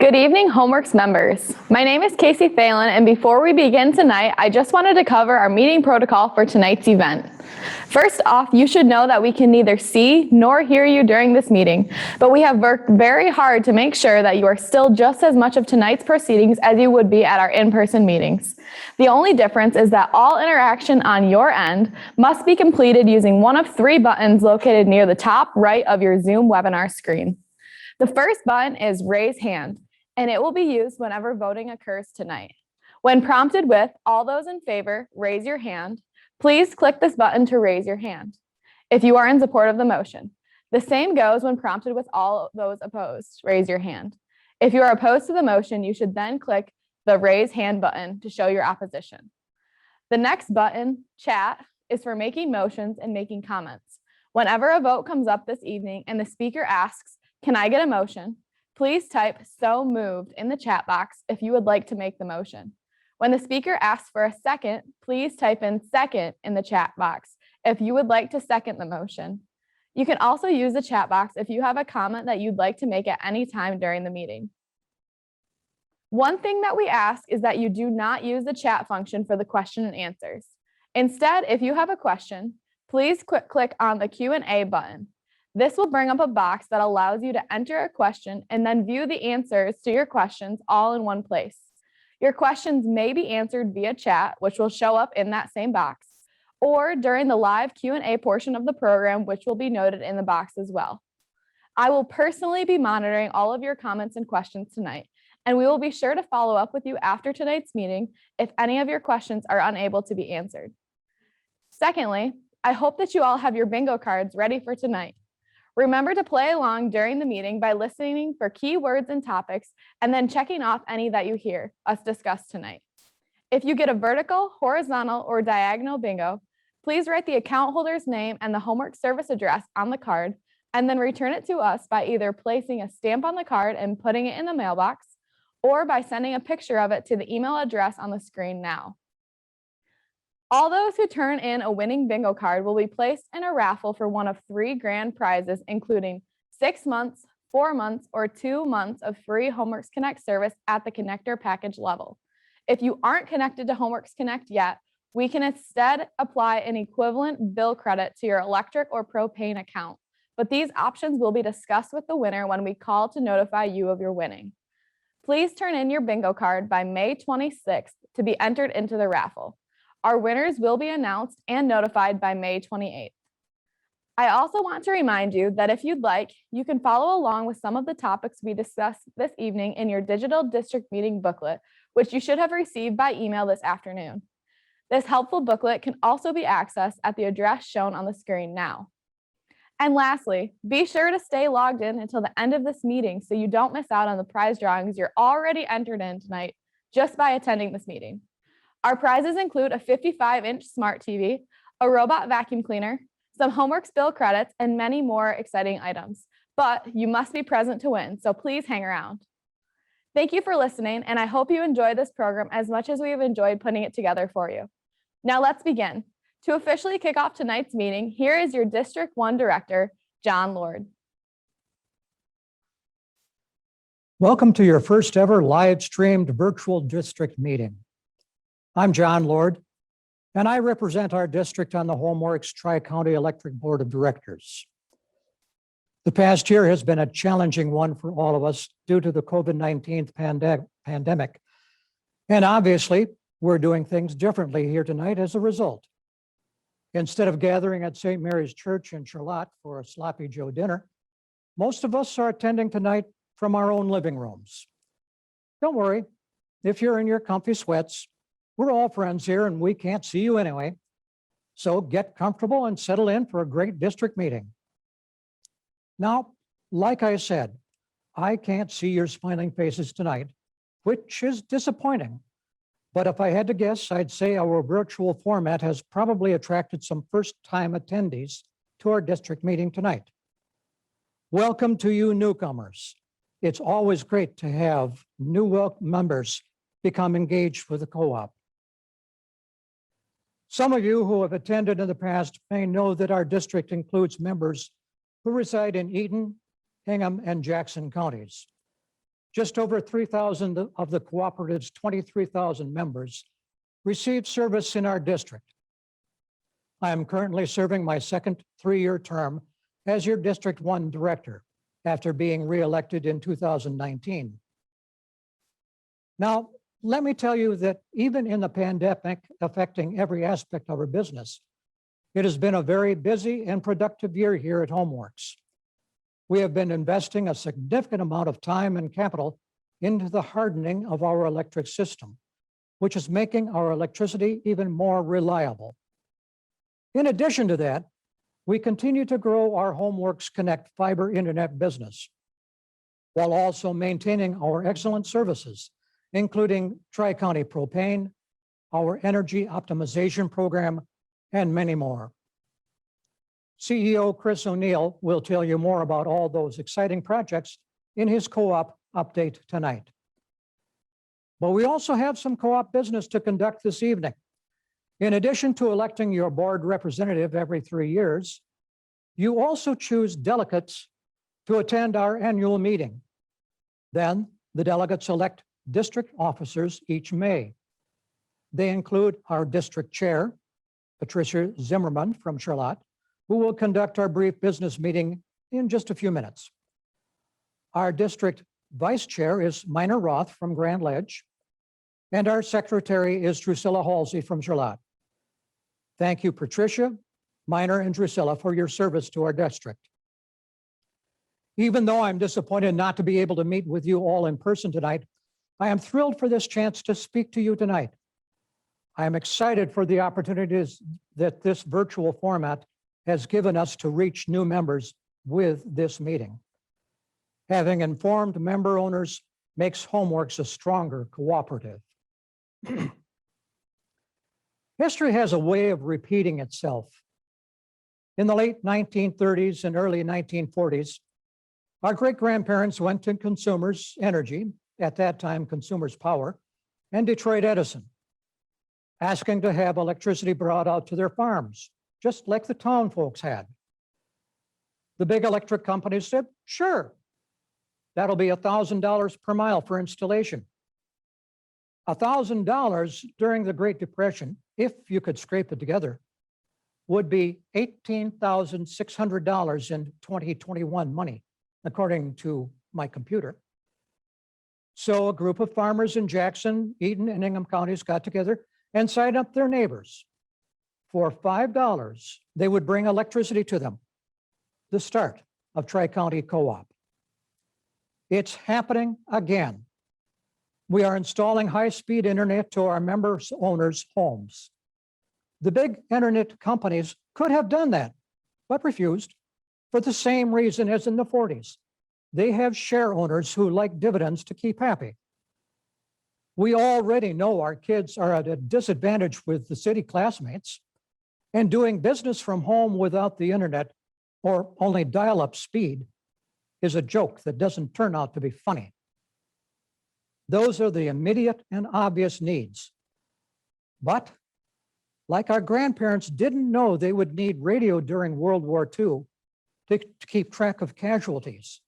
Good evening, Homeworks members. My name is Casey Phelan, and before we begin tonight, I just wanted to cover our meeting protocol for tonight's event. First off, you should know that we can neither see nor hear you during this meeting, but we have worked very hard to make sure that you are still just as much of tonight's proceedings as you would be at our in-person meetings. The only difference is that all interaction on your end must be completed using one of three buttons located near the top right of your Zoom webinar screen. The first button is Raise Hand, and it will be used whenever voting occurs tonight. When prompted with "All those in favor, raise your hand," please click this button to raise your hand if you are in support of the motion. The same goes when prompted with "All those opposed, raise your hand." If you are opposed to the motion, you should then click the Raise Hand button to show your opposition. The next button, Chat, is for making motions and making comments. Whenever a vote comes up this evening and the speaker asks, "Can I get a motion?" please type "So moved" in the chat box if you would like to make the motion. When the speaker asks for a second, please type in "second" in the chat box if you would like to second the motion. You can also use the chat box if you have a comment that you'd like to make at any time during the meeting. One thing that we ask is that you do not use the chat function for the question and answers. Instead, if you have a question, please click on the Q&A button. This will bring up a box that allows you to enter a question and then view the answers to your questions all in one place. Your questions may be answered via chat, which will show up in that same box, or during the live Q&A portion of the program, which will be noted in the box as well. I will personally be monitoring all of your comments and questions tonight, and we will be sure to follow up with you after tonight's meeting if any of your questions are unable to be answered. Secondly, I hope that you all have your bingo cards ready for tonight. Remember to play along during the meeting by listening for key words and topics and then checking off any that you hear us discuss tonight. If you get a vertical, horizontal, or diagonal bingo, please write the account holder's name and the homework service address on the card and then return it to us by either placing a stamp on the card and putting it in the mailbox or by sending a picture of it to the email address on the screen now. All those who turn in a winning bingo card will be placed in a raffle for one of three grand prizes, including 6 months, 4 months, or 2 months of free Homeworks Connect service at the connector package level. If you aren't connected to Homeworks Connect yet, we can instead apply an equivalent bill credit to your electric or propane account, but these options will be discussed with the winner when we call to notify you of your winning. Please turn in your bingo card by May 26th to be entered into the raffle. Our winners will be announced and notified by May 28th. I also want to remind you that if you'd like, you can follow along with some of the topics we discussed this evening in your digital district meeting booklet, which you should have received by email this afternoon. This helpful booklet can also be accessed at the address shown on the screen now. And lastly, be sure to stay logged in until the end of this meeting so you don't miss out on the prize drawings you're already entered in tonight just by attending this meeting. Our prizes include a 55-inch smart TV, a robot vacuum cleaner, some Homeworks bill credits, and many more exciting items. But you must be present to win, so please hang around. Thank you for listening, and I hope you enjoy this program as much as we have enjoyed putting it together for you. Now let's begin. To officially kick off tonight's meeting, here is your District 1 Director, John Lord. Welcome to your first ever live streamed virtual district meeting. I'm John Lord, and I represent our district on the Homeworks Tri-County Electric Board of Directors. The past year has been a challenging one for all of us due to the COVID-19 pandemic. And obviously, we're doing things differently here tonight as a result. Instead of gathering at St. Mary's Church in Charlotte for a sloppy Joe dinner, most of us are attending tonight from our own living rooms. Don't worry, if you're in your comfy sweats, we're all friends here and we can't see you anyway. So get comfortable and settle in for a great district meeting. Now, like I said, I can't see your smiling faces tonight, which is disappointing. But if I had to guess, I'd say our virtual format has probably attracted some first-time attendees to our district meeting tonight. Welcome to you newcomers. It's always great to have new members become engaged with the co-op. Some of you who have attended in the past may know that our district includes members who reside in Eaton, Hingham, and Jackson counties. Just over 3,000 of the cooperative's 23,000 members receive service in our district. I am currently serving my second three-year term as your District 1 Director after being reelected in 2019. Now, let me tell you that even in the pandemic affecting every aspect of our business, it has been a very busy and productive year here at HomeWorks. We have been investing a significant amount of time and capital into the hardening of our electric system, which is making our electricity even more reliable. In addition to that, we continue to grow our HomeWorks Connect fiber internet business, while also maintaining our excellent services, including Tri-County Propane, our energy optimization program, and many more. CEO Chris O'Neill will tell you more about all those exciting projects in his co-op update tonight. But we also have some co-op business to conduct this evening. In addition to electing your board representative every 3 years, you also choose delegates to attend our annual meeting. Then the delegates elect district officers each May. They include our district chair, Patricia Zimmerman from Charlotte, who will conduct our brief business meeting in just a few minutes. Our district vice chair is Minor Roth from Grand Ledge, and our secretary is Drusilla Halsey from Charlotte. Thank you, Patricia, Minor, and Drusilla for your service to our district. Even though I'm disappointed not to be able to meet with you all in person tonight, I am thrilled for this chance to speak to you tonight. I am excited for the opportunities that this virtual format has given us to reach new members with this meeting. Having informed member owners makes HomeWorks a stronger cooperative. History has a way of repeating itself. In the late 1930s and early 1940s, our great-grandparents went to Consumers Energy, at that time Consumers Power, and Detroit Edison, asking to have electricity brought out to their farms, just like the town folks had. The big electric companies said, sure, that'll be $1,000 per mile for installation. $1,000 during the Great Depression, if you could scrape it together, would be $18,600 in 2021 money, according to my computer. So a group of farmers in Jackson, Eaton, and Ingham counties got together and signed up their neighbors. For $5, they would bring electricity to them. The start of Tri-County Co-op. It's happening again. We are installing high-speed internet to our members' owners' homes. The big internet companies could have done that, but refused for the same reason as in the 40s. They have share owners who like dividends to keep happy. We already know our kids are at a disadvantage with the city classmates, and doing business from home without the internet or only dial-up speed is a joke that doesn't turn out to be funny. Those are the immediate and obvious needs. But like our grandparents didn't know they would need radio during World War II to keep track of casualties,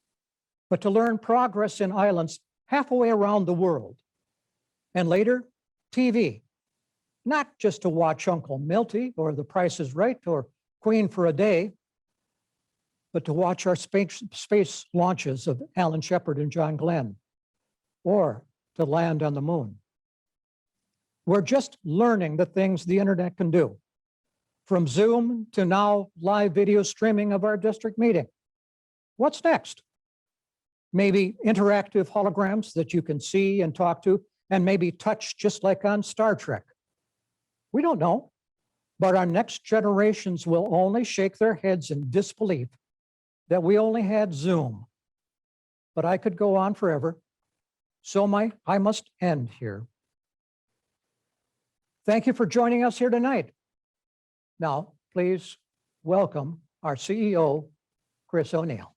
but to learn progress in islands halfway around the world. And later, TV, not just to watch Uncle Milty or The Price is Right or Queen for a Day, but to watch our space launches of Alan Shepard and John Glenn, or to land on the moon. We're just learning the things the internet can do, from Zoom to now live video streaming of our district meeting. What's next? Maybe interactive holograms that you can see and talk to, and maybe touch just like on Star Trek. We don't know, but our next generations will only shake their heads in disbelief that we only had Zoom. But I could go on forever, so I must end here. Thank you for joining us here tonight. Now, please welcome our CEO, Chris O'Neill.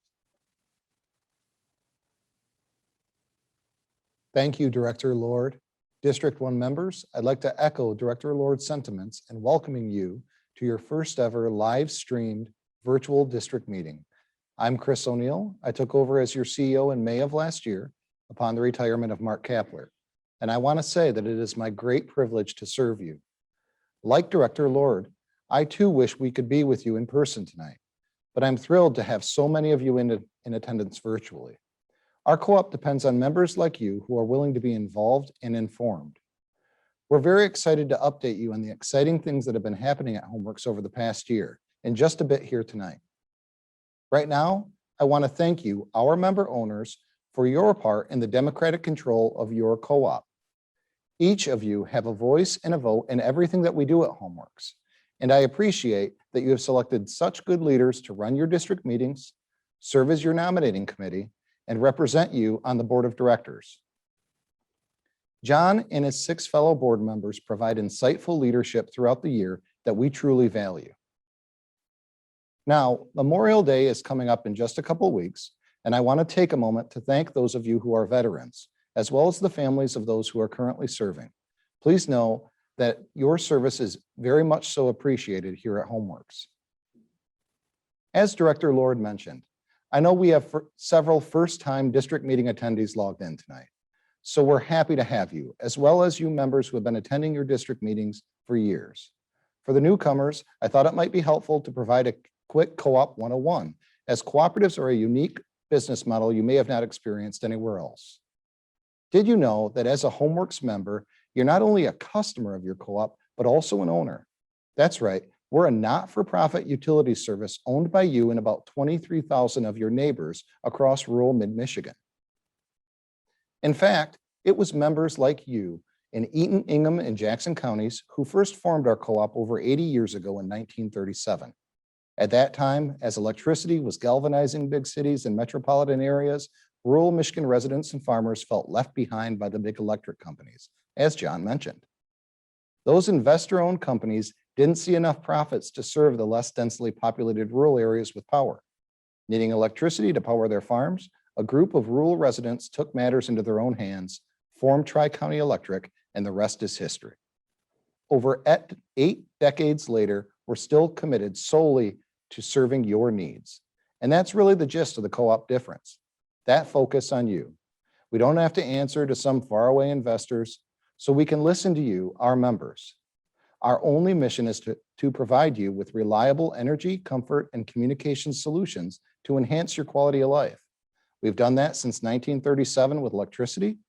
Thank you, Director Lord. District 1 members, I'd like to echo Director Lord's sentiments in welcoming you to your first ever live streamed virtual district meeting. I'm Chris O'Neill. I took over as your CEO in May of last year, upon the retirement of Mark Kapler, and I want to say that it is my great privilege to serve you. Like Director Lord, I too wish we could be with you in person tonight, but I'm thrilled to have so many of you in attendance virtually. Our co-op depends on members like you who are willing to be involved and informed. We're very excited to update you on the exciting things that have been happening at Homeworks over the past year, in just a bit here tonight. Right now, I want to thank you, our member owners, for your part in the democratic control of your co-op. Each of you have a voice and a vote in everything that we do at Homeworks, and I appreciate that you have selected such good leaders to run your district meetings, serve as your nominating committee, and represent you on the board of directors. John and his 6 fellow board members provide insightful leadership throughout the year that we truly value. Now, Memorial Day is coming up in just a couple weeks, and I want to take a moment to thank those of you who are veterans, as well as the families of those who are currently serving. Please know that your service is very much so appreciated here at Homeworks. As Director Lord mentioned, I know we have several first-time district meeting attendees logged in tonight. So we're happy to have you, as well as you members who have been attending your district meetings for years. For the newcomers, I thought it might be helpful to provide a quick Co-op 101, as cooperatives are a unique business model you may have not experienced anywhere else. Did you know that as a Homeworks member, you're not only a customer of your co-op, but also an owner? That's right, we're a not-for-profit utility service owned by you and about 23,000 of your neighbors across rural mid-Michigan. In fact, it was members like you in Eaton, Ingham, and Jackson counties who first formed our co-op over 80 years ago in 1937. At that time, as electricity was galvanizing big cities and metropolitan areas, rural Michigan residents and farmers felt left behind by the big electric companies, as John mentioned. Those investor-owned companies didn't see enough profits to serve the less densely populated rural areas with power. Needing electricity to power their farms, a group of rural residents took matters into their own hands, formed Tri-County Electric, and the rest is history. Over 8 decades later, we're still committed solely to serving your needs. And that's really the gist of the co-op difference, that focus on you. We don't have to answer to some faraway investors, so we can listen to you, our members. Our only mission is to provide you with reliable energy, comfort, and communication solutions to enhance your quality of life. We've done that since 1937 with electricity.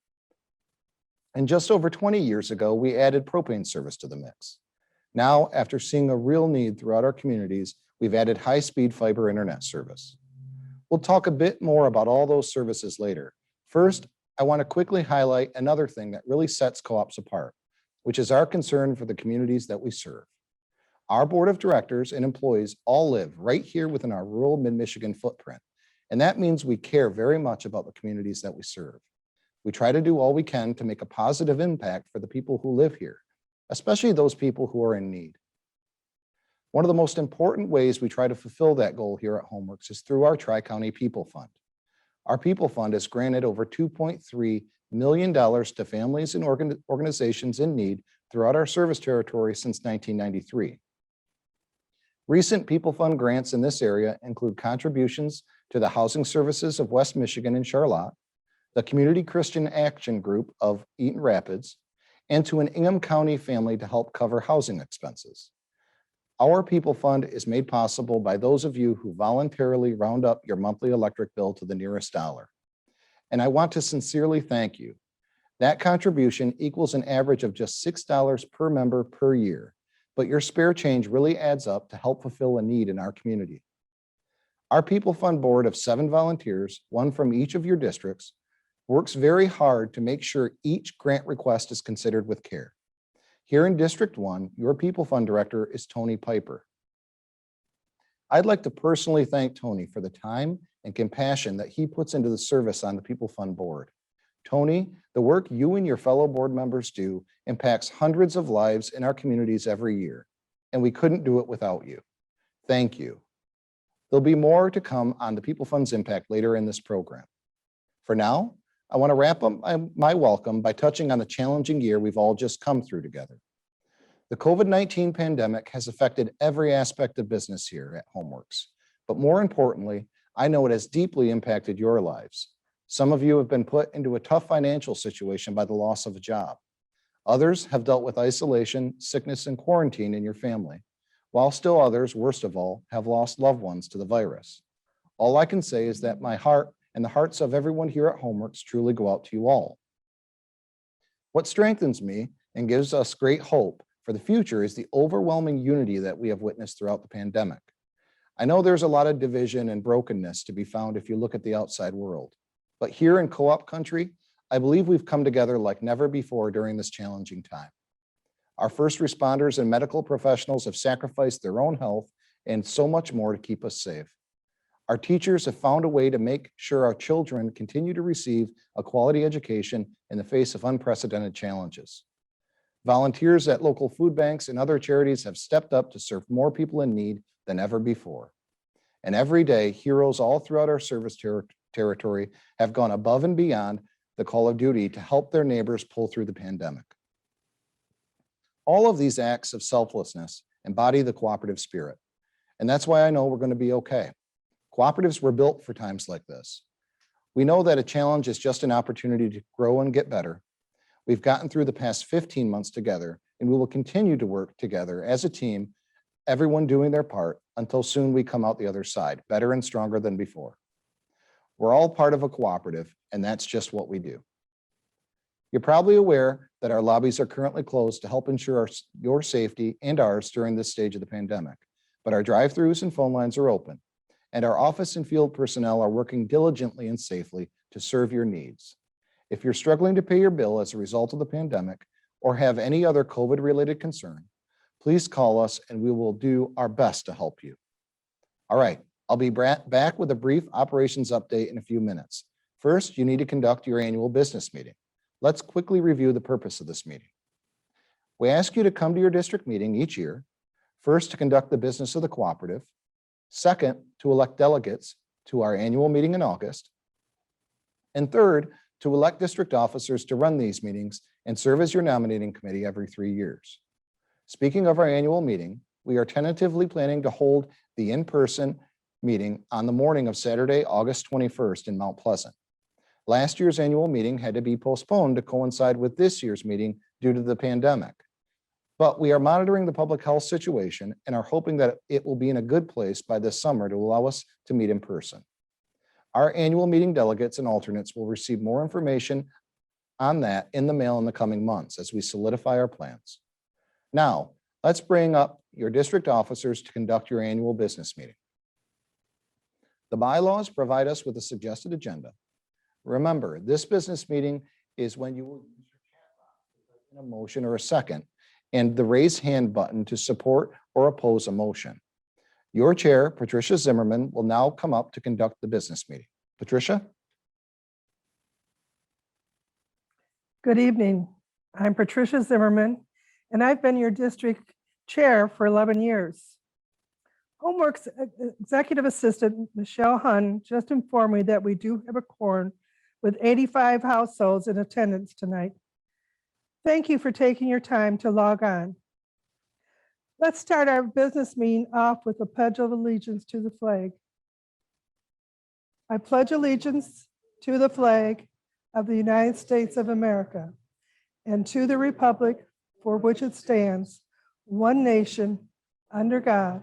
And just over 20 years ago, we added propane service to the mix. Now, after seeing a real need throughout our communities, we've added high-speed fiber internet service. We'll talk a bit more about all those services later. First, I want to quickly highlight another thing that really sets co-ops apart, which is our concern for the communities that we serve. Our board of directors and employees all live right here within our rural mid-Michigan footprint. And that means we care very much about the communities that we serve. We try to do all we can to make a positive impact for the people who live here, especially those people who are in need. One of the most important ways we try to fulfill that goal here at Homeworks is through our Tri-County People Fund. Our People Fund has granted over $2.3 million to families and organizations in need throughout our service territory since 1993. Recent People Fund grants in this area include contributions to the Housing Services of West Michigan in Charlotte, the Community Christian Action Group of Eaton Rapids, and to an Ingham County family to help cover housing expenses. Our People Fund is made possible by those of you who voluntarily round up your monthly electric bill to the nearest dollar. And I want to sincerely thank you. That contribution equals an average of just $6 per member per year, but your spare change really adds up to help fulfill a need in our community. Our People Fund board of 7 volunteers, 1 from each of your districts, works very hard to make sure each grant request is considered with care. Here in District 1, your People Fund director is Tony Piper. I'd like to personally thank Tony for the time and compassion that he puts into the service on the People Fund board. Tony, the work you and your fellow board members do impacts hundreds of lives in our communities every year, and we couldn't do it without you. Thank you. There'll be more to come on the People Fund's impact later in this program. For now, I want to wrap up my welcome by touching on the challenging year we've all just come through together. The COVID-19 pandemic has affected every aspect of business here at Homeworks, but more importantly, I know it has deeply impacted your lives. Some of you have been put into a tough financial situation by the loss of a job. Others have dealt with isolation, sickness, and quarantine in your family, while still others, worst of all, have lost loved ones to the virus. All I can say is that my heart and the hearts of everyone here at Homeworks truly go out to you all. What strengthens me and gives us great hope for the future is the overwhelming unity that we have witnessed throughout the pandemic. I know there's a lot of division and brokenness to be found if you look at the outside world, but here in co-op country, I believe we've come together like never before during this challenging time. Our first responders and medical professionals have sacrificed their own health and so much more to keep us safe. Our teachers have found a way to make sure our children continue to receive a quality education in the face of unprecedented challenges. Volunteers at local food banks and other charities have stepped up to serve more people in need than ever before. And every day, heroes all throughout our service territory have gone above and beyond the call of duty to help their neighbors pull through the pandemic. All of these acts of selflessness embody the cooperative spirit, and that's why I know we're going to be okay. Cooperatives were built for times like this. We know that a challenge is just an opportunity to grow and get better. We've gotten through the past 15 months together, and we will continue to work together as a team, everyone doing their part, until soon we come out the other side, better and stronger than before. We're all part of a cooperative, and that's just what we do. You're probably aware that our lobbies are currently closed to help ensure your safety and ours during this stage of the pandemic, but our drive-throughs and phone lines are open, and our office and field personnel are working diligently and safely to serve your needs. If you're struggling to pay your bill as a result of the pandemic or have any other COVID-related concern, please call us and we will do our best to help you. All right, I'll be back with a brief operations update in a few minutes. First, you need to conduct your annual business meeting. Let's quickly review the purpose of this meeting. We ask you to come to your district meeting each year, first to conduct the business of the cooperative, second, to elect delegates to our annual meeting in August, and third, to elect district officers to run these meetings and serve as your nominating committee every 3 years. Speaking of our annual meeting, we are tentatively planning to hold the in-person meeting on the morning of Saturday, August 21st in Mount Pleasant. Last year's annual meeting had to be postponed to coincide with this year's meeting due to the pandemic. But we are monitoring the public health situation and are hoping that it will be in a good place by this summer to allow us to meet in person. Our annual meeting delegates and alternates will receive more information on that in the mail in the coming months as we solidify our plans. Now, let's bring up your district officers to conduct your annual business meeting. The bylaws provide us with a suggested agenda. Remember, this business meeting is when you will use your chat box in a motion or a second, and the raise hand button to support or oppose a motion. Your chair, Patricia Zimmerman, will now come up to conduct the business meeting. Patricia? Good evening. I'm Patricia Zimmerman, and I've been your district chair for 11 years. Homeworks Executive Assistant Michelle Hunn just informed me that we do have a quorum with 85 households in attendance tonight. Thank you for taking your time to log on. Let's start our business meeting off with a pledge of allegiance to the flag. I pledge allegiance to the flag of the United States of America and to the republic for which it stands, one nation, under God,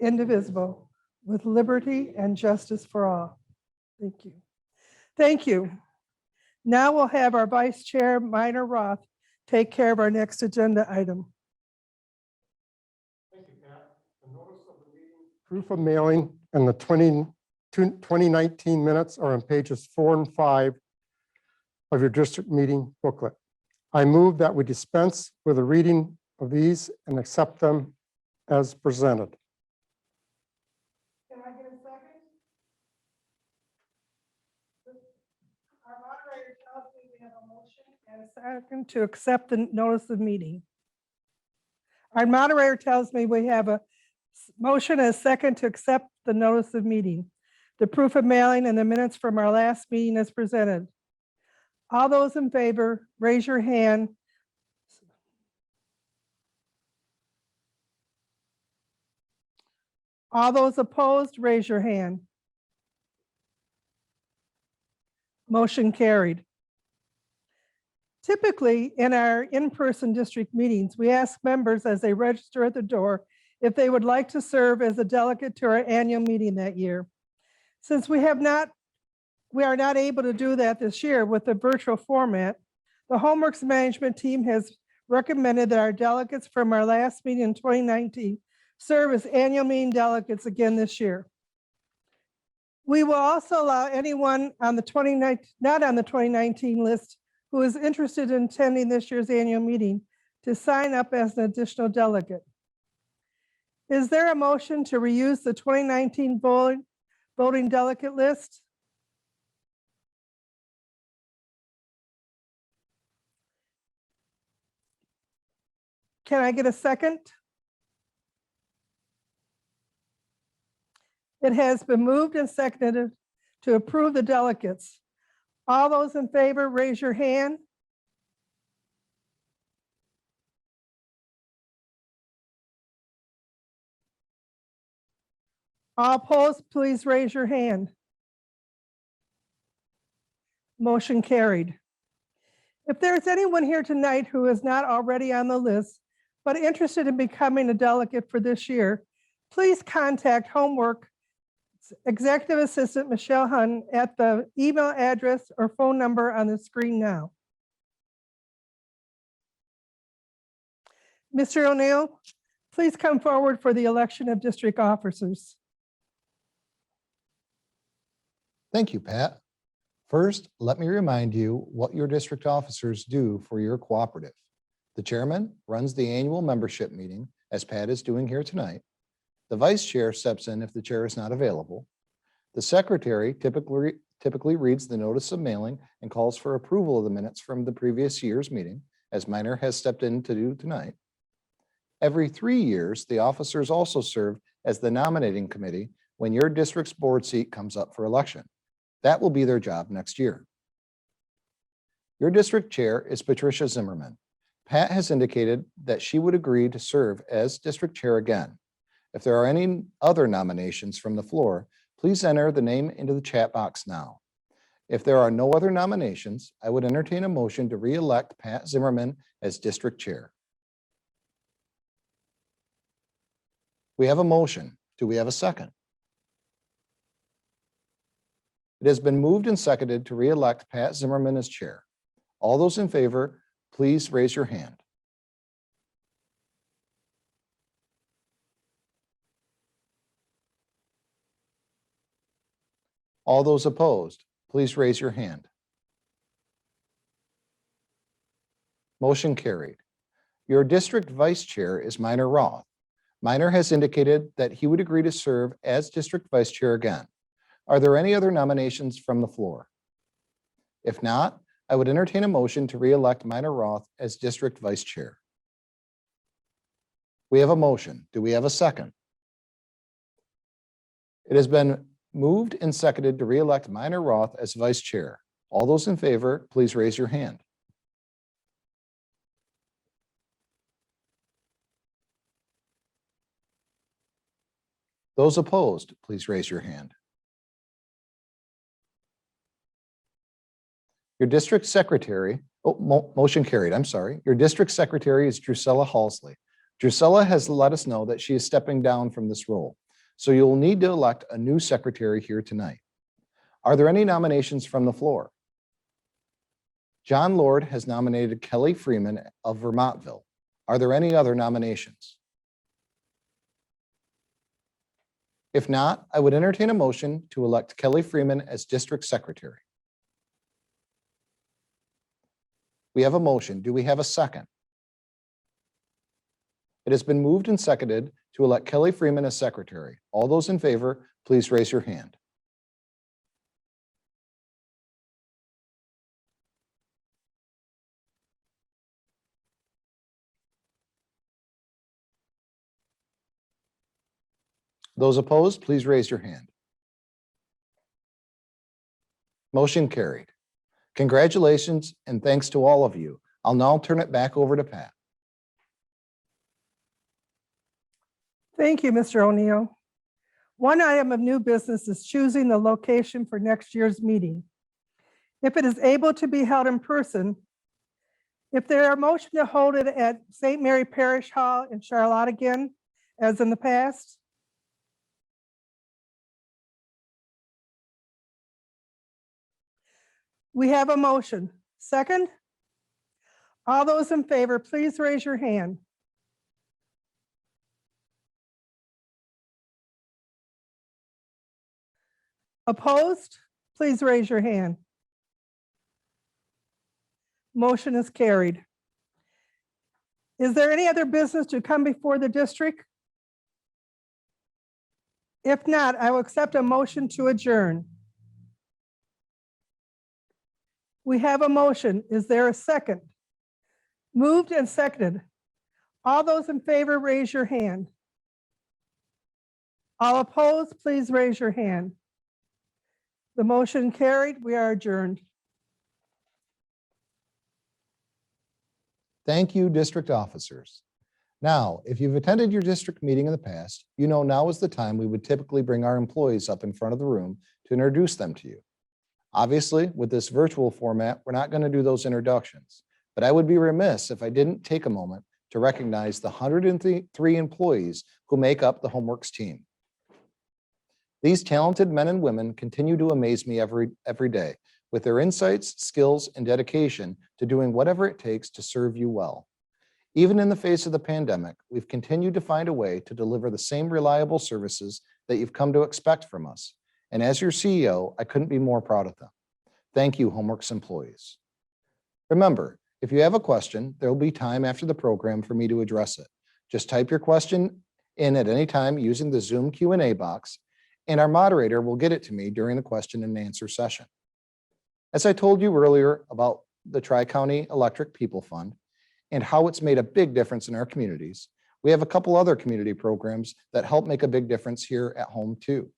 indivisible, with liberty and justice for all. Thank you. Thank you. Now we'll have our Vice Chair, Minor Roth, take care of our next agenda item. Thank you, Pat. The notice of the meeting, proof of mailing, and the 2019 minutes are on pages 4 and 5 of your district meeting booklet. I move that we dispense with a reading of these and accept them as presented. Can I get a second? Our moderator tells me we have a motion and a second to accept the notice of meeting. Our moderator tells me we have a motion and a second to accept the notice of meeting, the proof of mailing, and the minutes from our last meeting as presented. All those in favor, raise your hand. All those opposed, raise your hand. Motion carried. Typically, in our in-person district meetings, we ask members as they register at the door if they would like to serve as a delegate to our annual meeting that year. Since we are not able to do that this year with the virtual format, the Homeworks management team has recommended that our delegates from our last meeting in 2019 serve as annual meeting delegates again this year. We will also allow anyone on the not on the 2019 list who is interested in attending this year's annual meeting to sign up as an additional delegate. Is there a motion to reuse the 2019 voting delegate list? Can I get a second? It has been moved and seconded to approve the delegates. All those in favor, raise your hand. All opposed, please raise your hand. Motion carried. If there's anyone here tonight who is not already on the list, but interested in becoming a delegate for this year, please contact Homework Executive Assistant Michelle Hunn at the email address or phone number on the screen now. Mr. O'Neill, please come forward for the election of district officers. Thank you, Pat. First, let me remind you what your district officers do for your cooperative. The chairman runs the annual membership meeting, as Pat is doing here tonight. The vice chair steps in if the chair is not available. The secretary typically reads the notice of mailing and calls for approval of the minutes from the previous year's meeting, as Minor has stepped in to do tonight. Every 3 years, the officers also serve as the nominating committee when your district's board seat comes up for election. That will be their job next year. Your district chair is Patricia Zimmerman. Pat has indicated that she would agree to serve as district chair again. If there are any other nominations from the floor, please enter the name into the chat box now. If there are no other nominations, I would entertain a motion to re-elect Pat Zimmerman as district chair. We have a motion. Do we have a second? It has been moved and seconded to re-elect Pat Zimmerman as chair. All those in favor, please raise your hand. All those opposed, please raise your hand. Motion carried. Your district vice chair is Minor Roth. Minor has indicated that he would agree to serve as district vice chair again. Are there any other nominations from the floor? If not, I would entertain a motion to re-elect Minor Roth as district vice chair. We have a motion. Do we have a second? It has been moved and seconded to re-elect Minor Roth as vice chair. All those in favor, please raise your hand. Those opposed, please raise your hand. Your district secretary, motion carried, I'm sorry. Your district secretary is Drusilla Halsley. Drusilla has let us know that she is stepping down from this role, so you'll need to elect a new secretary here tonight. Are there any nominations from the floor? John Lord has nominated Kelly Freeman of Vermontville. Are there any other nominations? If not, I would entertain a motion to elect Kelly Freeman as district secretary. We have a motion. Do we have a second? It has been moved and seconded to elect Kelly Freeman as secretary. All those in favor, please raise your hand. Those opposed, please raise your hand. Motion carried. Congratulations and thanks to all of you. I'll now turn it back over to Pat. Thank you, Mr. O'Neill. One item of new business is choosing the location for next year's meeting. if it is able to be held in person. If there are motion to hold it at St. Mary Parish Hall in Charlotte again, as in the past. We have a motion. Second? All those in favor, please raise your hand. Opposed? Please raise your hand. Motion is carried. Is there any other business to come before the district? If not, I will accept a motion to adjourn. We have a motion. Is there a second? Moved and seconded. All those in favor, raise your hand. All opposed, please raise your hand. The motion carried. We are adjourned. Thank you, district officers. Now, if you've attended your district meeting in the past, you know now is the time we would typically bring our employees up in front of the room to introduce them to you. Obviously, with this virtual format, we're not going to do those introductions, but I would be remiss if I didn't take a moment to recognize the 103 employees who make up the Homeworks team. These talented men and women continue to amaze me every day with their insights, skills, and dedication to doing whatever it takes to serve you well. Even in the face of the pandemic, we've continued to find a way to deliver the same reliable services that you've come to expect from us. And as your CEO, I couldn't be more proud of them. Thank you, Homeworks employees. Remember, if you have a question, there will be time after the program for me to address it. Just type your question in at any time using the Zoom Q&A box, and our moderator will get it to me during the question and answer session. As I told you earlier about the Tri-County Electric People Fund and how it's made a big difference in our communities, we have a couple other community programs that help make a big difference here at home too.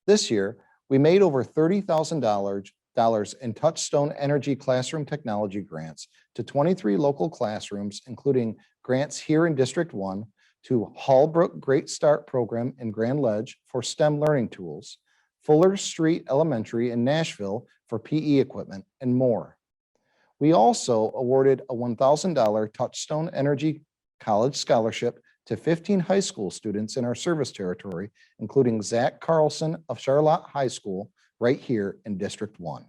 This year, we made over $30,000 in Touchstone Energy Classroom Technology grants to 23 local classrooms, including grants here in District 1 to Hallbrook Great Start Program in Grand Ledge for STEM learning tools, Fuller Street Elementary in Nashville for PE equipment, and more. We also awarded a $1,000 Touchstone Energy College Scholarship to 15 high school students in our service territory, including Zach Carlson of Charlotte High School right here in District 1.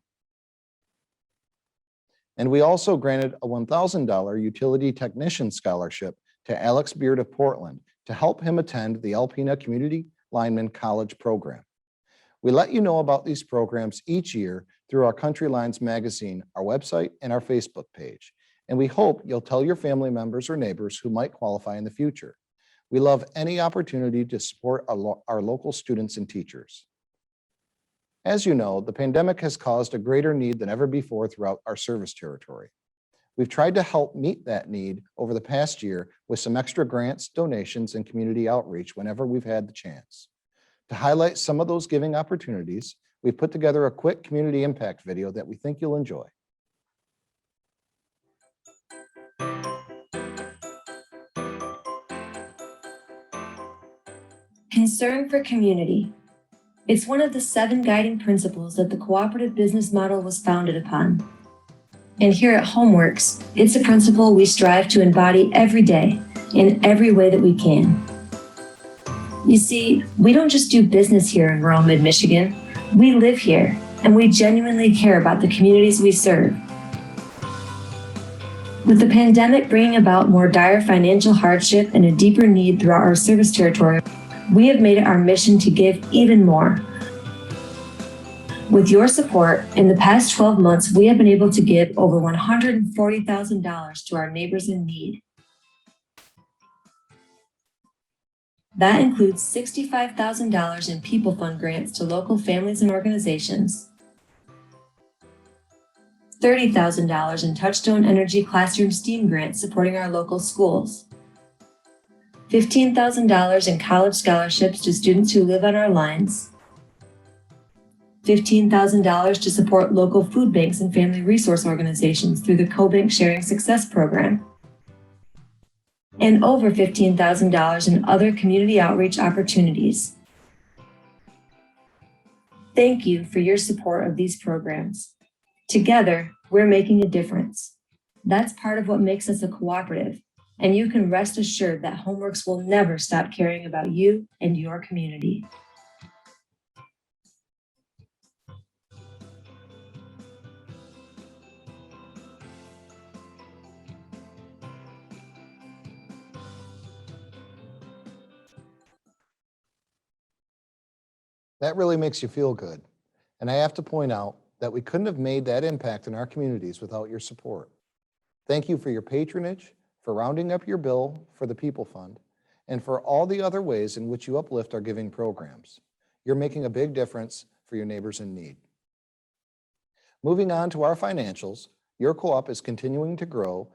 And we also granted a $1,000 utility technician scholarship to Alex Beard of Portland to help him attend the Alpena Community Lineman College program. We let you know about these programs each year through our Country Lines magazine, our website, and our Facebook page. And we hope you'll tell your family members or neighbors who might qualify in the future. We love any opportunity to support our local students and teachers. As you know, the pandemic has caused a greater need than ever before throughout our service territory. We've tried to help meet that need over the past year with some extra grants, donations, and community outreach whenever we've had the chance. To highlight some of those giving opportunities, we've put together a quick community impact video that we think you'll enjoy. Concern for community. It's one of the 7 guiding principles that the cooperative business model was founded upon. And here at Homeworks, it's a principle we strive to embody every day in every way that we can. You see, we don't just do business here in rural mid-Michigan. We live here, and we genuinely care about the communities we serve. With the pandemic bringing about more dire financial hardship and a deeper need throughout our service territory, we have made it our mission to give even more. With your support, in the past 12 months, we have been able to give over $140,000 to our neighbors in need. That includes $65,000 in People Fund grants to local families and organizations, $30,000 in Touchstone Energy Classroom STEAM grants supporting our local schools, $15,000 in college scholarships to students who live on our lines, $15,000 to support local food banks and family resource organizations through the CoBank Sharing Success program, and over $15,000 in other community outreach opportunities. Thank you for your support of these programs. Together, we're making a difference. That's part of what makes us a cooperative, and you can rest assured that Homeworks will never stop caring about you and your community. That really makes you feel good. And I have to point out that we couldn't have made that impact in our communities without your support. Thank you for your patronage, for rounding up your bill for the People Fund, and for all the other ways in which you uplift our giving programs. You're making a big difference for your neighbors in need. Moving on to our financials, your co-op is continuing to grow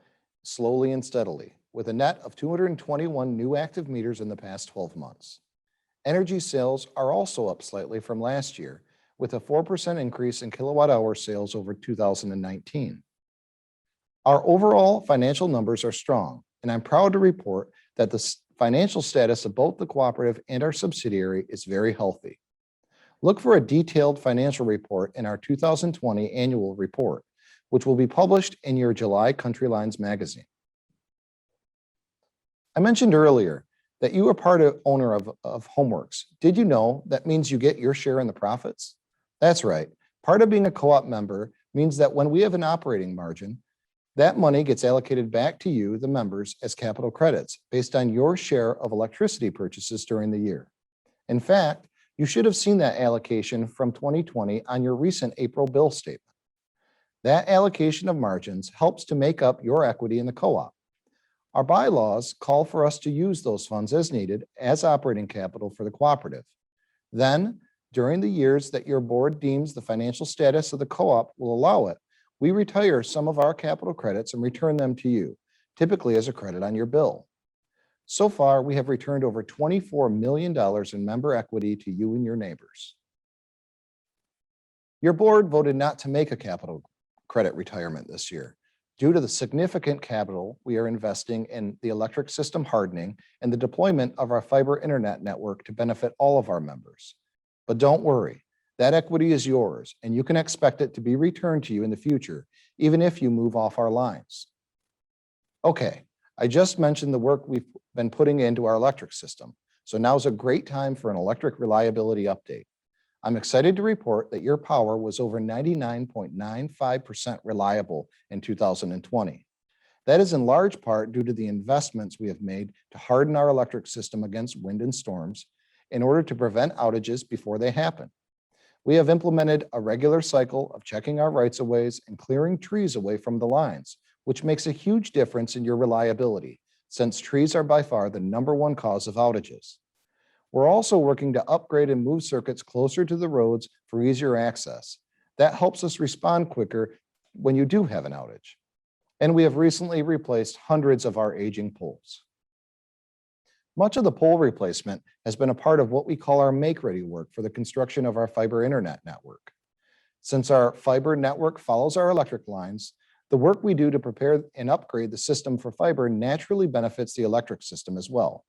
slowly and steadily, with a net of 221 new active meters in the past 12 months. Energy sales are also up slightly from last year, with a 4% increase in kilowatt hour sales over 2019. Our overall financial numbers are strong, and I'm proud to report that the financial status of both the cooperative and our subsidiary is very healthy. Look for a detailed financial report in our 2020 annual report, which will be published in your July Country Lines magazine. I mentioned earlier that you are owner of Homeworks. Did you know that means you get your share in the profits? That's right. Part of being a co-op member means that when we have an operating margin, that money gets allocated back to you, the members, as capital credits based on your share of electricity purchases during the year. In fact, you should have seen that allocation from 2020 on your recent April bill statement. That allocation of margins helps to make up your equity in the co-op. Our bylaws call for us to use those funds as needed as operating capital for the cooperative. Then, during the years that your board deems the financial status of the co-op will allow it, we retire some of our capital credits and return them to you, typically as a credit on your bill. So far, we have returned over $24 million in member equity to you and your neighbors. Your board voted not to make a capital credit retirement this year due to the significant capital we are investing in the electric system hardening and the deployment of our fiber internet network to benefit all of our members. But don't worry, that equity is yours, and you can expect it to be returned to you in the future, even if you move off our lines. Okay, I just mentioned the work we've been putting into our electric system, so now's a great time for an electric reliability update. I'm excited to report that your power was over 99.95% reliable in 2020. That is in large part due to the investments we have made to harden our electric system against wind and storms in order to prevent outages before they happen. We have implemented a regular cycle of checking our rights-of-ways and clearing trees away from the lines, which makes a huge difference in your reliability, since trees are by far the #1 cause of outages. We're also working to upgrade and move circuits closer to the roads for easier access. That helps us respond quicker when you do have an outage. And we have recently replaced hundreds of our aging poles. Much of the pole replacement has been a part of what we call our make-ready work for the construction of our fiber internet network. Since our fiber network follows our electric lines, the work we do to prepare and upgrade the system for fiber naturally benefits the electric system as well.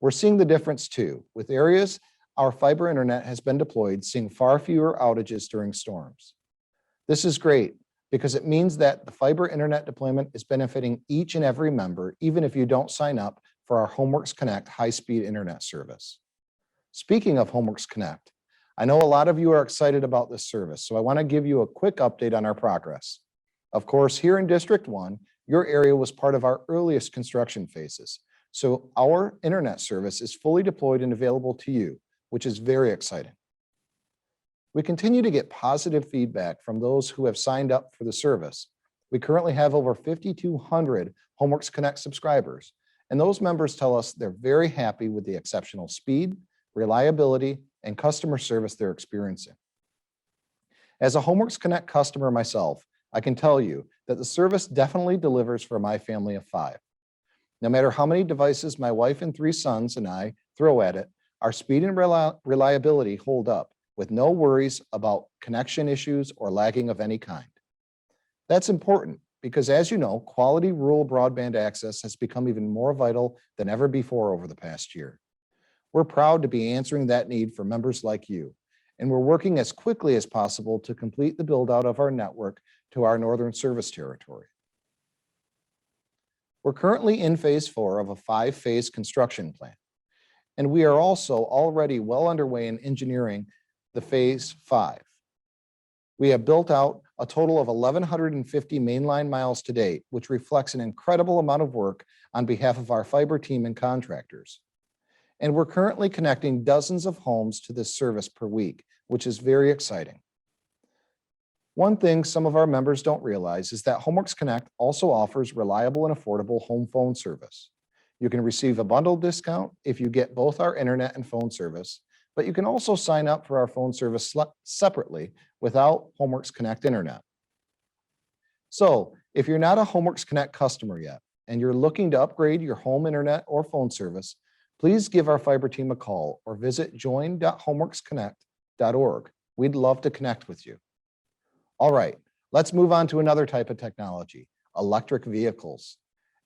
We're seeing the difference too, with areas our fiber internet has been deployed seeing far fewer outages during storms. This is great because it means that the fiber internet deployment is benefiting each and every member, even if you don't sign up for our Homeworks Connect high-speed internet service. Speaking of Homeworks Connect, I know a lot of you are excited about this service, so I want to give you a quick update on our progress. Of course, here in District 1, your area was part of our earliest construction phases, so our internet service is fully deployed and available to you, which is very exciting. We continue to get positive feedback from those who have signed up for the service. We currently have over 5,200 Homeworks Connect subscribers, and those members tell us they're very happy with the exceptional speed, reliability, and customer service they're experiencing. As a Homeworks Connect customer myself, I can tell you that the service definitely delivers for my family of 5. No matter how many devices my wife and 3 sons and I throw at it, our speed and reliability hold up with no worries about connection issues or lagging of any kind. That's important because, as you know, quality rural broadband access has become even more vital than ever before over the past year. We're proud to be answering that need for members like you, and we're working as quickly as possible to complete the build out of our network to our northern service territory. We're currently in phase 4 of a 5-phase construction plan, and we are also already well underway in engineering the phase 5. We have built out a total of 1,150 mainline miles to date, which reflects an incredible amount of work on behalf of our fiber team and contractors. And we're currently connecting dozens of homes to this service per week, which is very exciting. One thing some of our members don't realize is that HomeWorks Connect also offers reliable and affordable home phone service. You can receive a bundle discount if you get both our internet and phone service, but you can also sign up for our phone service separately without HomeWorks Connect internet. So if you're not a HomeWorks Connect customer yet, and you're looking to upgrade your home internet or phone service, please give our fiber team a call or visit join.homeworksconnect.org. We'd love to connect with you. All right, let's move on to another type of technology, electric vehicles.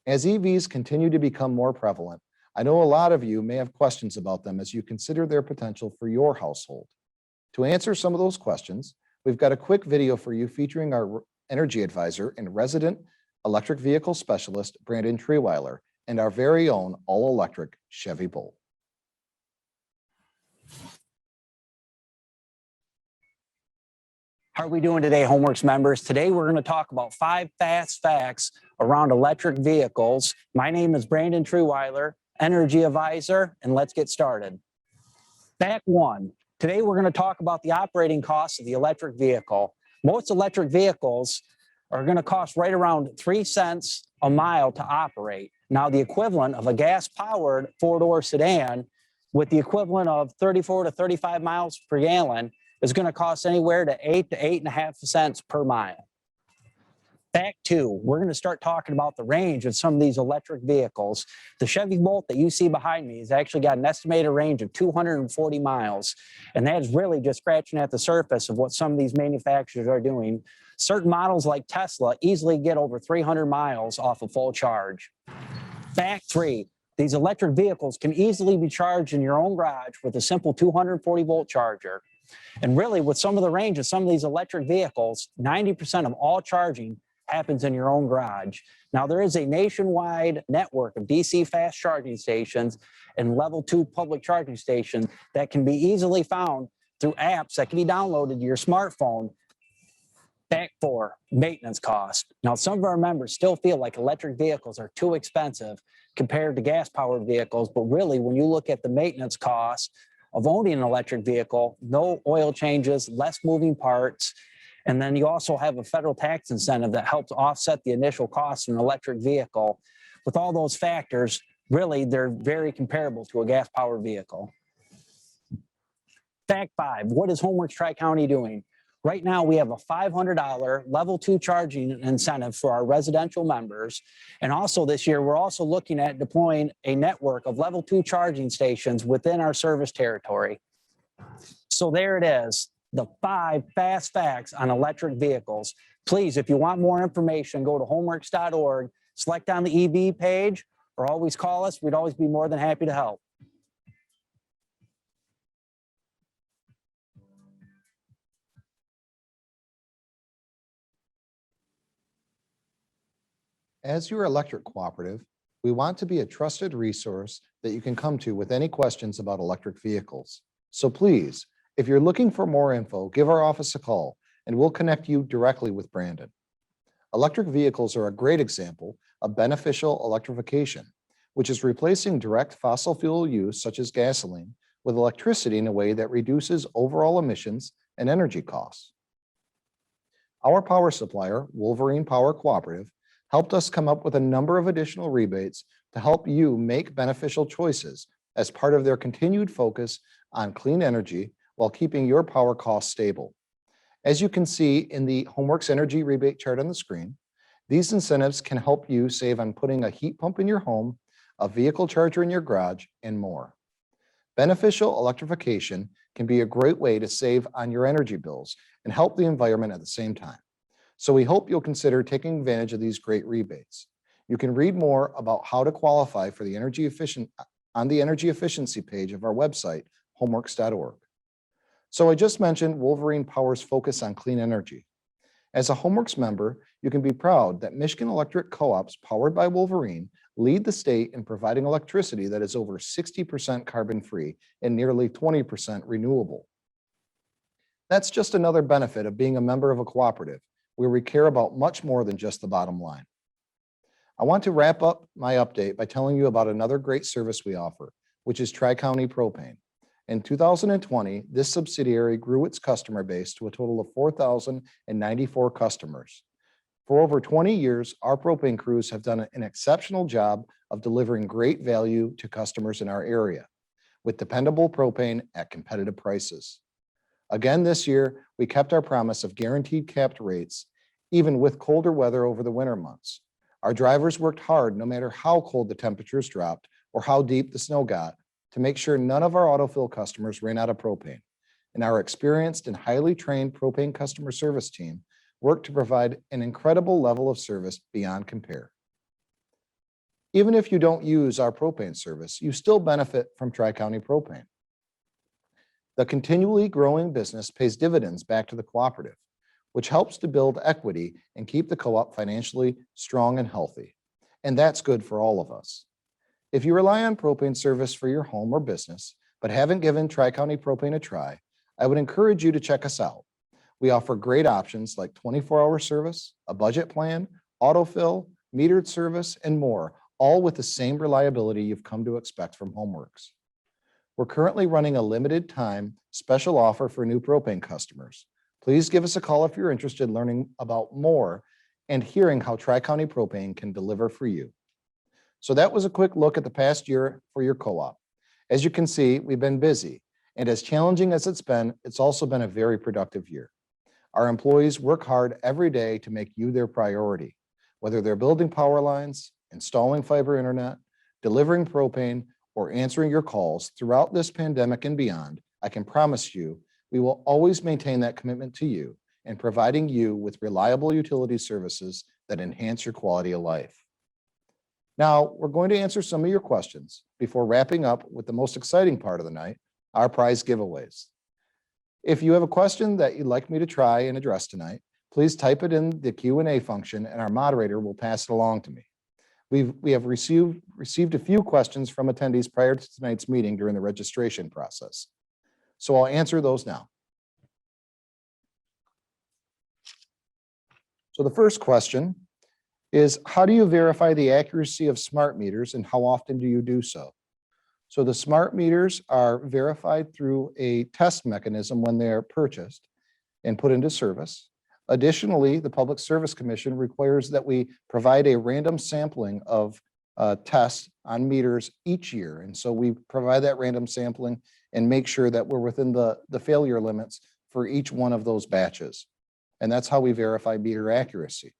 As EVs continue to become more prevalent, I know a lot of you may have questions about them as you consider their potential for your household. To answer some of those questions, we've got a quick video for you featuring our energy advisor and resident electric vehicle specialist, Brandon Treeweiler, and our very own all-electric Chevy Bolt. How are we doing today, HomeWorks members? Today, we're going to talk about 5 fast facts around electric vehicles. My name is Brandon Treeweiler, Energy Advisor, and let's get started. Fact 1. Today, we're going to talk about the operating costs of the electric vehicle. Most electric vehicles are going to cost right around 3 cents a mile to operate. Now, the equivalent of a gas-powered 4-door sedan with the equivalent of 34 to 35 miles per gallon is going to cost anywhere to 8 to 8.5 cents per mile. Fact 2, we're going to start talking about the range of some of these electric vehicles. The Chevy Bolt that you see behind me has actually got an estimated range of 240 miles. And that is really just scratching at the surface of what some of these manufacturers are doing. Certain models like Tesla easily get over 300 miles off a full charge. Fact 3, these electric vehicles can easily be charged in your own garage with a simple 240 volt charger. And really, with some of the range of some of these electric vehicles, 90% of all charging happens in your own garage. Now, there is a nationwide network of DC fast charging stations and level 2 public charging stations that can be easily found through apps that can be downloaded to your smartphone. Fact 4, maintenance cost. Now, some of our members still feel like electric vehicles are too expensive compared to gas-powered vehicles, but really, when you look at the maintenance cost of owning an electric vehicle, no oil changes, less moving parts, and then you also have a federal tax incentive that helps offset the initial cost of an electric vehicle. With all those factors, really, they're very comparable to a gas-powered vehicle. Fact 5, what is HomeWorks Tri-County doing? Right now, we have a $500 level 2 charging incentive for our residential members. And also this year, we're also looking at deploying a network of level 2 charging stations within our service territory. So there it is, the 5 fast facts on electric vehicles. Please, if you want more information, go to homeworks.org, select on the EV page, or always call us. We'd always be more than happy to help. As your electric cooperative, we want to be a trusted resource that you can come to with any questions about electric vehicles. So please, if you're looking for more info, give our office a call and we'll connect you directly with Brandon. Electric vehicles are a great example of beneficial electrification, which is replacing direct fossil fuel use such as gasoline with electricity in a way that reduces overall emissions and energy costs. Our power supplier, Wolverine Power Cooperative, helped us come up with a number of additional rebates to help you make beneficial choices as part of their continued focus on clean energy while keeping your power costs stable. As you can see in the HomeWorks energy rebate chart on the screen, these incentives can help you save on putting a heat pump in your home, a vehicle charger in your garage, and more. Beneficial electrification can be a great way to save on your energy bills and help the environment at the same time. So we hope you'll consider taking advantage of these great rebates. You can read more about how to qualify for the energy efficient on the energy efficiency page of our website, homeworks.org. So I just mentioned Wolverine Power's focus on clean energy. As a Homeworks member, you can be proud that Michigan Electric Co-ops powered by Wolverine lead the state in providing electricity that is over 60% carbon-free and nearly 20% renewable. That's just another benefit of being a member of a cooperative, where we care about much more than just the bottom line. I want to wrap up my update by telling you about another great service we offer, which is Tri-County Propane. In 2020, this subsidiary grew its customer base to a total of 4,094 customers. For over 20 years, our propane crews have done an exceptional job of delivering great value to customers in our area with dependable propane at competitive prices. Again, this year, we kept our promise of guaranteed capped rates, even with colder weather over the winter months. Our drivers worked hard, no matter how cold the temperatures dropped or how deep the snow got, to make sure none of our autofill customers ran out of propane. And our experienced and highly trained propane customer service team worked to provide an incredible level of service beyond compare. Even if you don't use our propane service, you still benefit from Tri-County Propane. The continually growing business pays dividends back to the cooperative, which helps to build equity and keep the co-op financially strong and healthy. And that's good for all of us. If you rely on propane service for your home or business, but haven't given Tri-County Propane a try, I would encourage you to check us out. We offer great options like 24-hour service, a budget plan, autofill, metered service, and more, all with the same reliability you've come to expect from Homeworks. We're currently running a limited time special offer for new propane customers. Please give us a call if you're interested in learning about more and hearing how Tri-County Propane can deliver for you. So that was a quick look at the past year for your co-op. As you can see, we've been busy, and as challenging as it's also been a very productive year. Our employees work hard every day to make you their priority, whether they're building power lines, installing fiber internet, delivering propane, or answering your calls throughout this pandemic and beyond. I can promise you, we will always maintain that commitment to you and providing you with reliable utility services that enhance your quality of life. Now, we're going to answer some of your questions before wrapping up with the most exciting part of the night, our prize giveaways. If you have a question that you'd like me to try and address tonight, please type it in the Q&A function and our moderator will pass it along to me. We have received a few questions from attendees prior to tonight's meeting during the registration process. So I'll answer those now. So the first question is, how do you verify the accuracy of smart meters and how often do you do so? So the smart meters are verified through a test mechanism when they're purchased and put into service. Additionally, the Public Service Commission requires that we provide a random sampling of tests on meters each year. And so we provide that random sampling and make sure that we're within the failure limits for each one of those batches. And that's how we verify meter accuracy.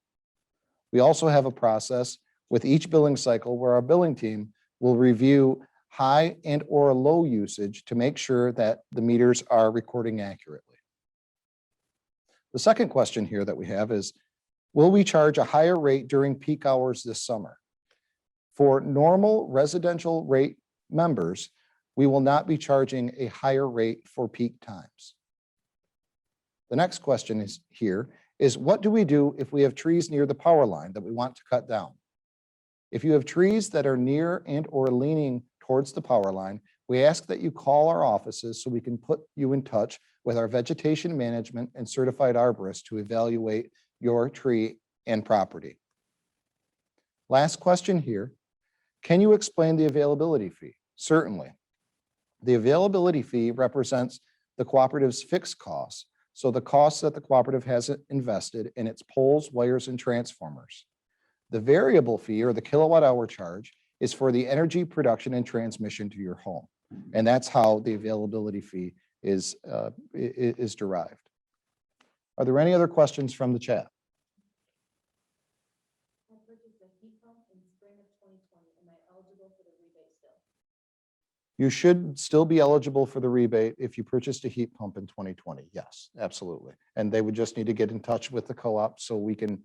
We also have a process with each billing cycle where our billing team will review high and or low usage to make sure that the meters are recording accurately. The second question here that we have is, will we charge a higher rate during peak hours this summer? For normal residential rate members, we will not be charging a higher rate for peak times. The next question is what do we do if we have trees near the power line that we want to cut down? If you have trees that are near and or leaning towards the power line, we ask that you call our offices so we can put you in touch with our vegetation management and certified arborist to evaluate your tree and property. Last question here. Can you explain the availability fee? Certainly. The availability fee represents the cooperative's fixed costs, so the costs that the cooperative has invested in its poles, wires, and transformers. The variable fee, or the kilowatt hour charge, is for the energy production and transmission to your home. And that's how the availability fee is derived. Are there any other questions from the chat? I purchased a heat pump in spring of 2020. Am I eligible for the rebate still? You should still be eligible for the rebate if you purchased a heat pump in 2020. Yes, absolutely. And they would just need to get in touch with the co-op so we can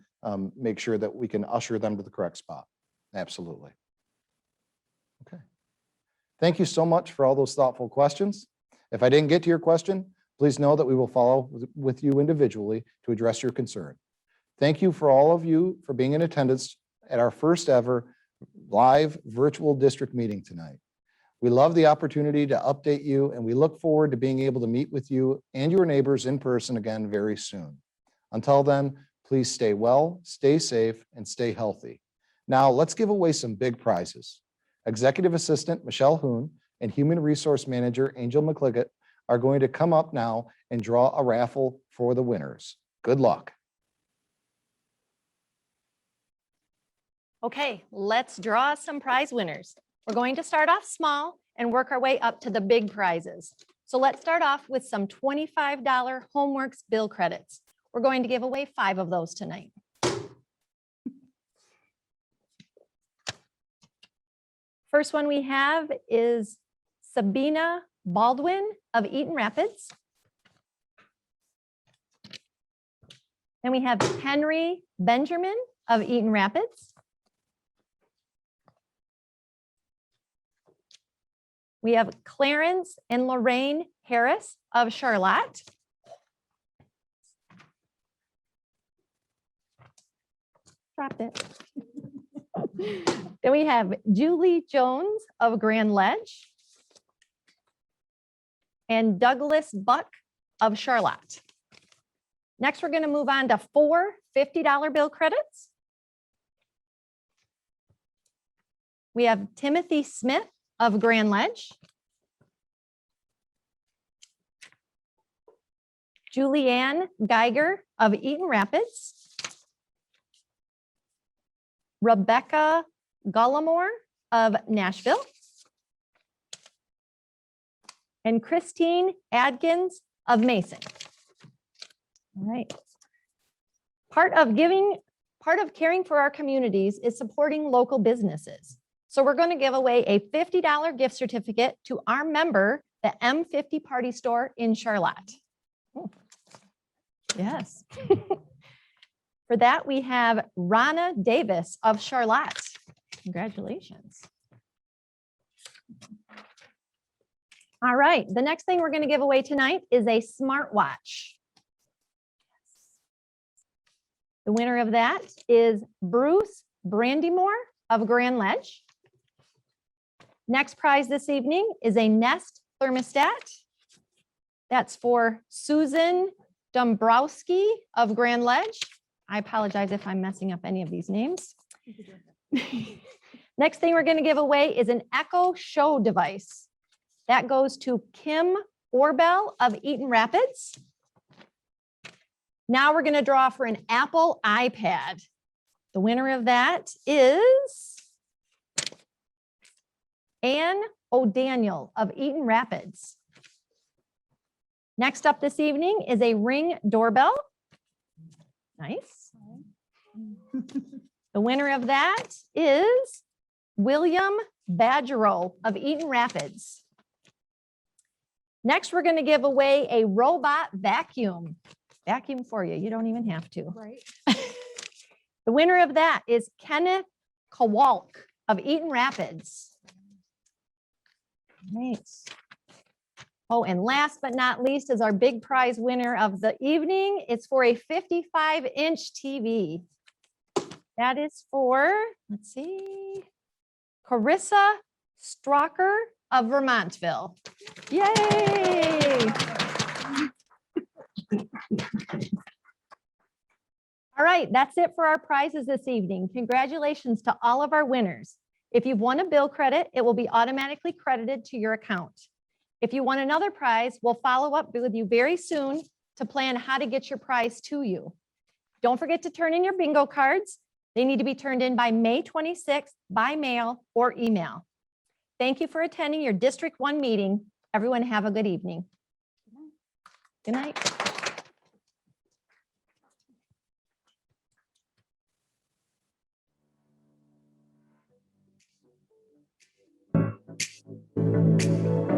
make sure that we can usher them to the correct spot. Absolutely. Okay. Thank you so much for all those thoughtful questions. If I didn't get to your question, Please know that we will follow with you individually to address your concern. Thank you for all of you for being in attendance at our first ever live virtual district meeting tonight. We love the opportunity to update you, and we look forward to being able to meet with you and your neighbors in person again very soon. Until then, please stay well, stay safe, and stay healthy. Now, let's give away some big prizes. Executive Assistant Michelle Hoon and Human Resource Manager Angel McCliggett are going to come up now and draw a raffle for the winners. Good luck. Okay, let's draw some prize winners. We're going to start off small and work our way up to the big prizes. So let's start off with some $25 Homeworks bill credits. We're going to give away 5 of those tonight. First one we have is Sabina Baldwin of Eaton Rapids. Then we have Henry Benjamin of Eaton Rapids. We have Clarence and Lorraine Harris of Charlotte. Dropped it. Then we have Julie Jones of Grand Ledge and Douglas Buck of Charlotte. Next, we're going to move on to 4 $50 bill credits. We have Timothy Smith of Grand Ledge, Julianne Geiger of Eaton Rapids, Rebecca Gullimore of Nashville, and Christine Adkins of Mason. All right. Part of caring for our communities is supporting local businesses. So we're going to give away a $50 gift certificate to our member, the M50 Party Store in Charlotte. Oh, yes. For that, we have Rana Davis of Charlotte. Congratulations. All right, the next thing we're going to give away tonight is a smartwatch. The winner of that is Bruce Brandymore of Grand Ledge. Next prize this evening is a Nest thermostat. That's for Susan Dombrowski of Grand Ledge. I apologize if I'm messing up any of these names. Next thing we're going to give away is an Echo Show device. That goes to Kim Orbell of Eaton Rapids. Now we're going to draw for an Apple iPad. The winner of that is Anne O'Daniel of Eaton Rapids. Next up this evening is a Ring doorbell. Nice. The winner of that is William Badgerow of Eaton Rapids. Next, we're going to give away a robot vacuum. Vacuum for you. You don't even have to. Right. The winner of that is Kenneth Kowalk of Eaton Rapids. Right. Oh, and last but not least is our big prize winner of the evening. It's for a 55-inch TV. That is for, let's see, Carissa Strocker of Vermontville. Yay! All right, that's it for our prizes this evening. Congratulations to all of our winners. If you've won a bill credit, it will be automatically credited to your account. If you want another prize, we'll follow up with you very soon to plan how to get your prize to you. Don't forget to turn in your bingo cards. They need to be turned in by May 26th by mail or email. Thank you for attending your District 1 meeting. Everyone have a good evening. Good night. Good night.